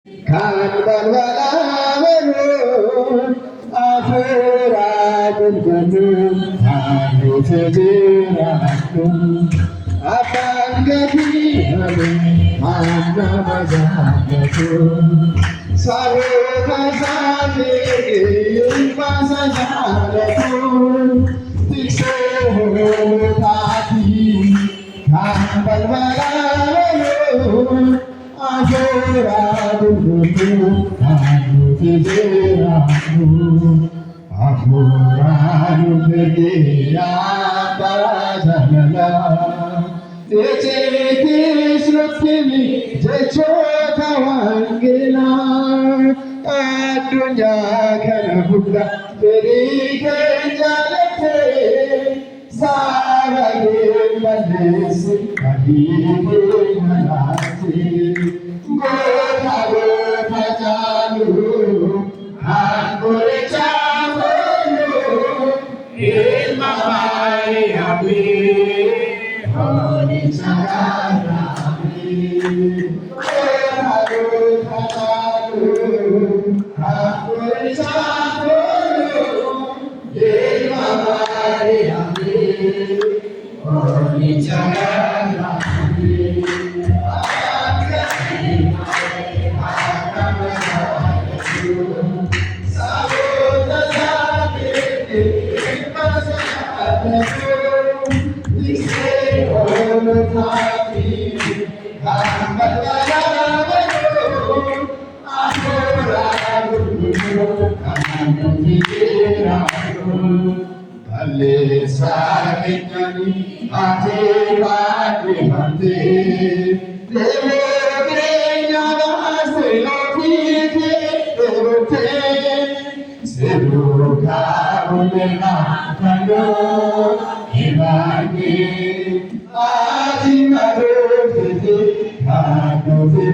ካንበልበላበሉ አፍራድንገኑ አንትጅራቱ አባንገቲ ሀሉ ማናመዛነቱ ሳቤታሳቴ ይንባሰዛነቱ ትክሴሆታቲ ካንበልበላበሉ አፍራድንገኑ አንትጅራቱ አፍራድንገያ ባዘነላ Eccetisrotimi jechota wangela adunya kana hunda perike jalate sarage manesi kahige manase gotha gotha chalu angore chamolu ilmamai abe Holy Sagrami, Haru Haru, Holy Sagrami, Deva Mariami, Holy Sagrami, Salesani ate bade mate deve grenya se lo pite devote sedu karunena kando ibagi adi marote adi